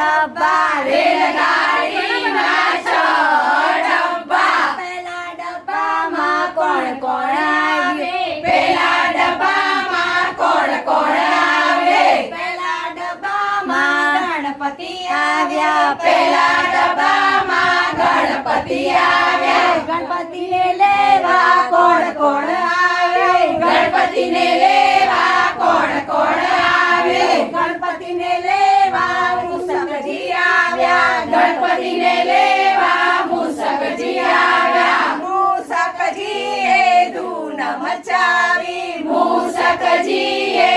ડબ્બા રેલગાડીના 6 ડબ્બા. પેલા ડબ્બામાં કોણ કોણ આવે? પેલા ડબ્બામાં કોણ કોણ આવે? પેલા ડબ્બામાં ગણપતિ આવ્યા. પેલા ડબ્બામાં ગણપતિ આવ્યા. ગણપતિને લેવા કોણ કોણ આવે? ગણપતિને લેવા કોણ કોણ આવે? ગણપતિને લેવા મુસકજી આવ્યા. ગણપતિને લેવા મુસકજી આવ્યા. મુસકજીએ ધૂન મચાવી. મુસકજીએ